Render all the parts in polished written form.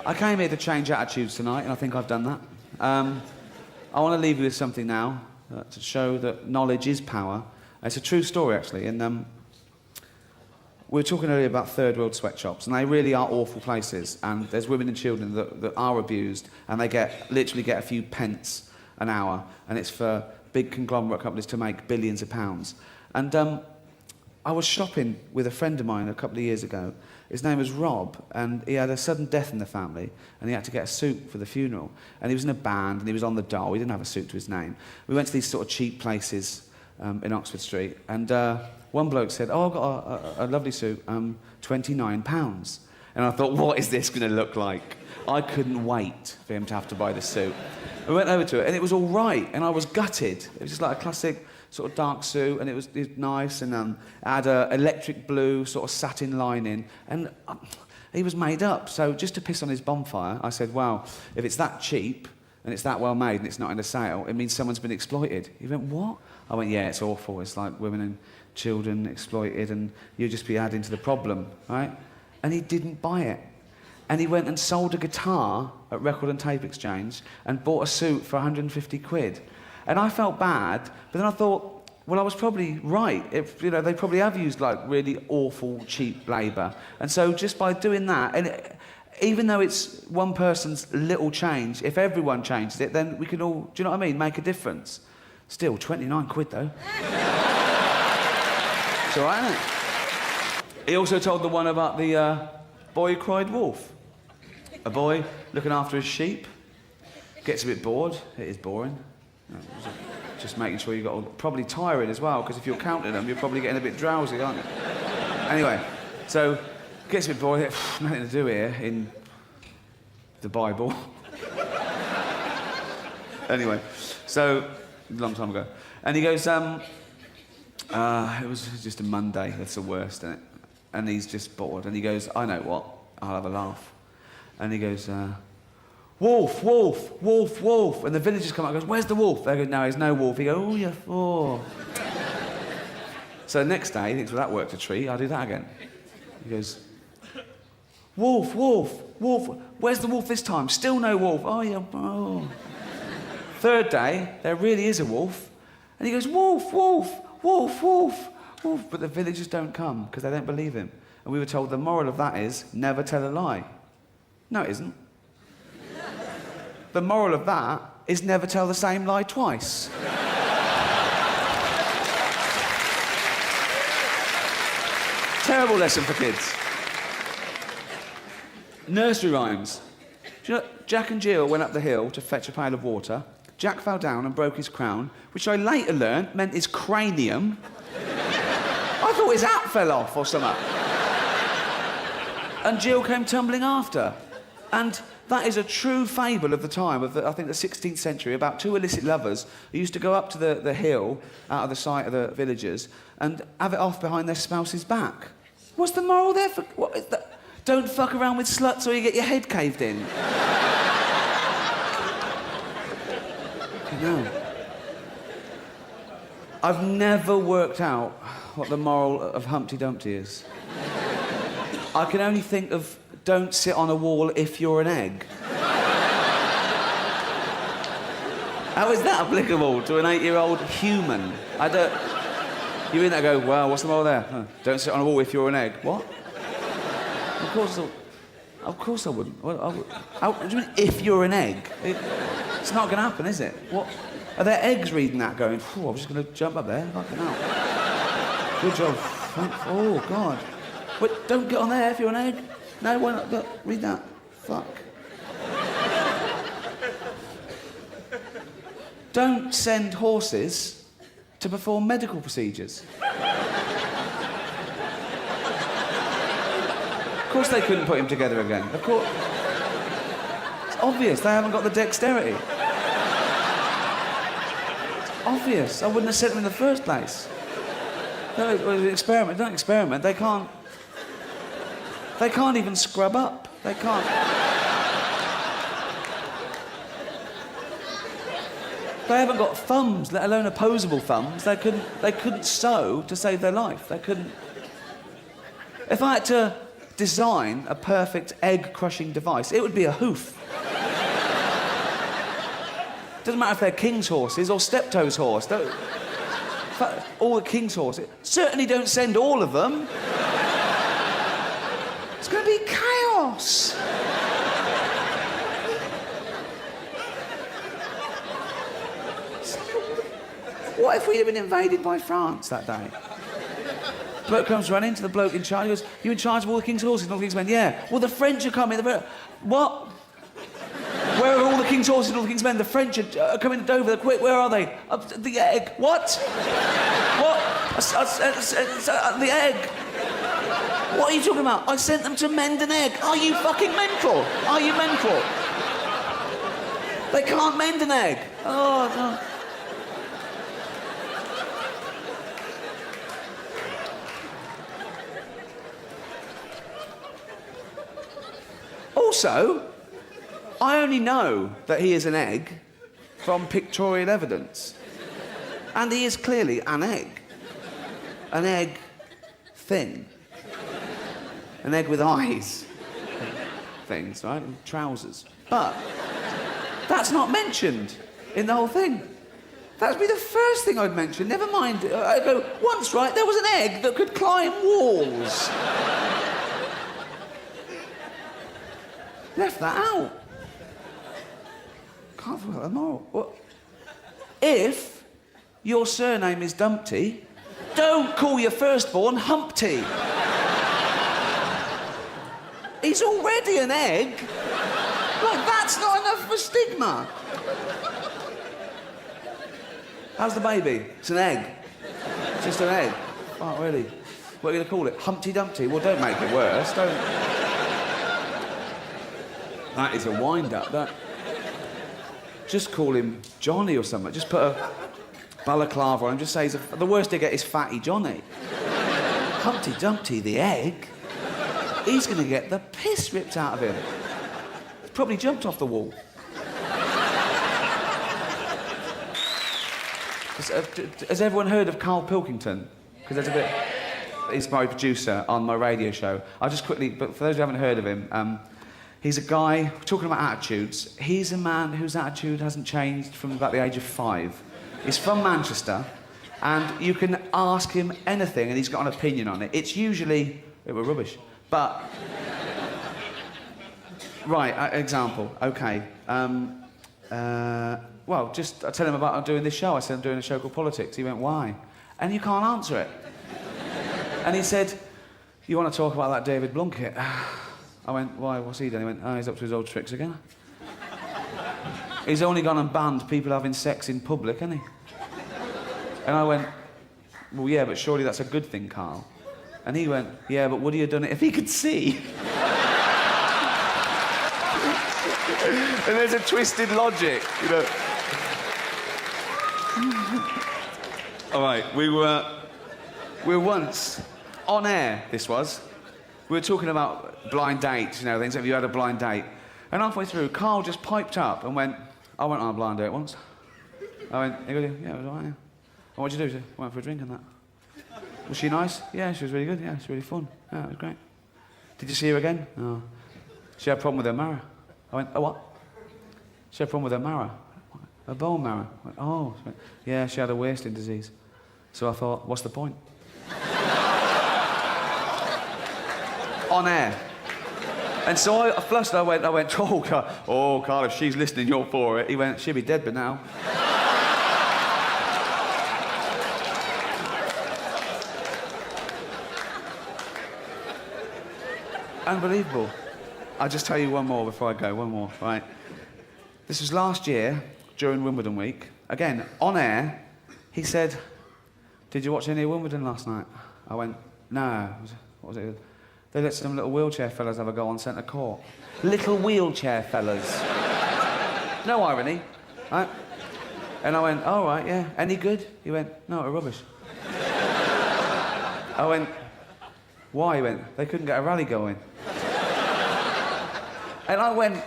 I came here to change attitudes tonight, and I think I've done that. I want to leave you with something now to show that knowledge is power. It's a true story, actually. And we were talking earlier about third world sweatshops, and they really are awful places. And there's women and children that are abused, and they literally get a few pence an hour, and it's for big conglomerate companies to make billions of pounds. And I was shopping with a friend of mine a couple of years ago. His name was Rob, and he had a sudden death in the family, and he had to get a suit for the funeral. And he was in a band, and he was on the dole. He didn't have a suit to his name. We went to these sort of cheap places in Oxford Street, and one bloke said, "Oh, I've got a lovely suit, £29. And I thought, what is this going to look like? I couldn't wait for him to have to buy the suit. We went over to it, and it was all right, and I was gutted. It was just like a classic sort of dark suit, and it was nice, and it had an electric blue sort of satin lining, and he was made up. So just to piss on his bonfire, I said, well, if it's that cheap, and it's that well made, and it's not in a sale, it means someone's been exploited. He went, what? I went, yeah, it's awful. It's like women and children exploited, and you'd just be adding to the problem, right? And he didn't buy it. And he went and sold a guitar at Record and Tape Exchange and bought a suit for 150 quid. And I felt bad, but then I thought, well, I was probably right. If, you know, they probably have used, like, really awful, cheap labour. And so just by doing that, and even though it's one person's little change, if everyone changed it, then we can all, do you know what I mean, make a difference. Still, 29 quid, though. It's all right, isn't it? He also told the one about the boy who cried wolf. A boy looking after his sheep, gets a bit bored. It is boring. Just making sure you've got... Probably tiring as well, because if you're counting them, you're probably getting a bit drowsy, aren't you? Anyway, so gets a bit bored. Nothing to do here in the Bible. Anyway, so a long time ago, and he goes, it was just a Monday. That's the worst, isn't it? And he's just bored, and he goes, I know what, I'll have a laugh. And he goes, wolf, wolf, wolf, wolf. And the villagers come up and goes, where's the wolf? They go, no, there's no wolf. He goes, oh, you're fool. So the next day, he thinks, well, that worked a treat, I'll do that again. He goes, wolf, wolf, wolf. Where's the wolf this time? Still no wolf. Oh, yeah, oh. Third day, there really is a wolf. And he goes, wolf, wolf, wolf, wolf, wolf. But the villagers don't come because they don't believe him. And we were told the moral of that is never tell a lie. No, it isn't. The moral of that is never tell the same lie twice. Terrible lesson for kids. Nursery rhymes. Do you know, Jack and Jill went up the hill to fetch a pail of water. Jack fell down and broke his crown, which I later learned meant his cranium. I thought his hat fell off or something. And Jill came tumbling after. And that is a true fable of the time, of I think the 16th century, about two illicit lovers who used to go up to the hill, out of the sight of the villagers, and have it off behind their spouse's back. What's the moral there? What is that? Don't fuck around with sluts or you get your head caved in. No. I've never worked out what the moral of Humpty Dumpty is. I can only think of don't sit on a wall if you're an egg. How is that applicable to an 8-year-old human? I don't... You in there go, well, what's the moral there? Huh. Don't sit on a wall if you're an egg. What? Of course I wouldn't. How do you mean if you're an egg? It's not going to happen, is it? What? Are there eggs reading that going, I'm just going to jump up there? Fucking hell. Good job. Oh, God. Wait, don't get on there if you're an egg. No, why not? Look, read that. Fuck. Don't send horses to perform medical procedures. Of course they couldn't put him together again. Of course. It's obvious they haven't got the dexterity. It's obvious. I wouldn't have sent them in the first place. No, it was an experiment. Don't experiment. They can't even scrub up. They can't. They haven't got thumbs, let alone opposable thumbs. They couldn't sew to save their life. They couldn't. If I had to design a perfect egg-crushing device, it would be a hoof. Doesn't matter if they're king's horses or Steptoe's horse. All the king's horses. Certainly don't send all of them. It's going to be chaos. What if we'd have been invaded by France that day? Bloke comes running to the bloke in charge. He goes, "You in charge of all the king's horses and all the king's men?" "Yeah." "Well, the French are coming. What? Where are all the king's horses and all the king's men? The French are coming to Dover. They're quick. Where are they?" "The egg." "What? What? The egg." "What are you talking about?" "I sent them to mend an egg." Are you fucking mental? Are you mental? They can't mend an egg. Oh, no. Also, I only know that he is an egg from pictorial evidence. And he is clearly an egg. An egg thing. An egg with eyes. Things, right? And trousers. But that's not mentioned in the whole thing. That would be the first thing I'd mention. Never mind. I go, once, right, there was an egg that could climb walls. Left that out. Can't forget the moral. What? If your surname is Dumpty, don't call your firstborn Humpty. He's already an egg. Like, that's not enough for stigma. How's the baby? It's an egg. It's just an egg. Oh, really? What are you going to call it? Humpty Dumpty? Well, don't make it worse. Don't... That is a wind-up, that. Just call him Johnny or something. Just put a balaclava on him. Just say the worst they get is Fatty Johnny. Humpty Dumpty, the egg. He's going to get the piss ripped out of him. He's probably jumped off the wall. Has everyone heard of Karl Pilkington? Because there's a bit... He's my producer on my radio show. I'll just quickly... But for those who haven't heard of him... he's a guy, talking about attitudes, he's a man whose attitude hasn't changed from about the age of 5. He's from Manchester, and you can ask him anything and he's got an opinion on it. It's usually, it were rubbish, but... Right, example, okay. Well, just, I tell him about doing this show. I said I'm doing a show called Politics. He went, "Why?" And you can't answer it. And he said, "You want to talk about that David Blunkett?" I went, "Why? What's he done?" He went, "Oh, he's up to his old tricks again." He's only gone and banned people having sex in public, hasn't he? And I went, "Well, yeah, but surely that's a good thing, Karl." And he went, "Yeah, but would he have done it if he could see?" And there's a twisted logic, you know. All right, we were once on air, this was. We were talking about blind dates, you know, things. Have you had a blind date? And halfway through, Karl just piped up and went, "I went on a blind date once." I went, "You go, yeah, it was all right, yeah." "And what'd you do?" She said, "Went for a drink and that." "Was she nice?" "Yeah, she was really good. Yeah, she was really fun. Yeah, it was great." "Did you see her again?" "No." "She had a problem with her marrow." I went, "Oh, what?" "She had a problem with her marrow." "Her bone marrow." I went, "Oh." She went, "Yeah, she had a wasting disease." So I thought, what's the point? On air. And so I flushed, I went, "Oh, Karl, if she's listening, you're for it." He went, "She'll be dead by now." Unbelievable. I'll just tell you one more before I go, one more, right? This was last year, during Wimbledon week. Again, on air, he said, "Did you watch any of Wimbledon last night?" I went, "No." What was it? "They let some little wheelchair fellas have a go on centre court." Little wheelchair fellas. No irony, right? And I went, "Oh, right, yeah. Any good?" He went, "No, they're rubbish." I went, "Why?" He went, "They couldn't get a rally going." And I went,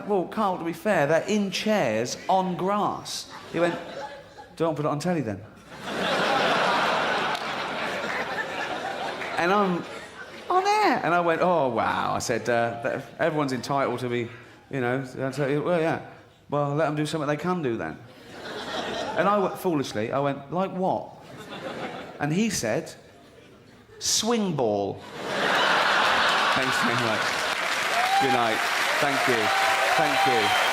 "Well, Karl, to be fair, they're in chairs on grass." He went, "Don't put it on telly then." And on air. And I went, oh, wow. I said, everyone's entitled to be, you know, well, yeah. Well, let them do something they can do then. And I went, foolishly, I went, like what? And he said, swing ball. Thanks very much. Good night. Thank you. Thank you.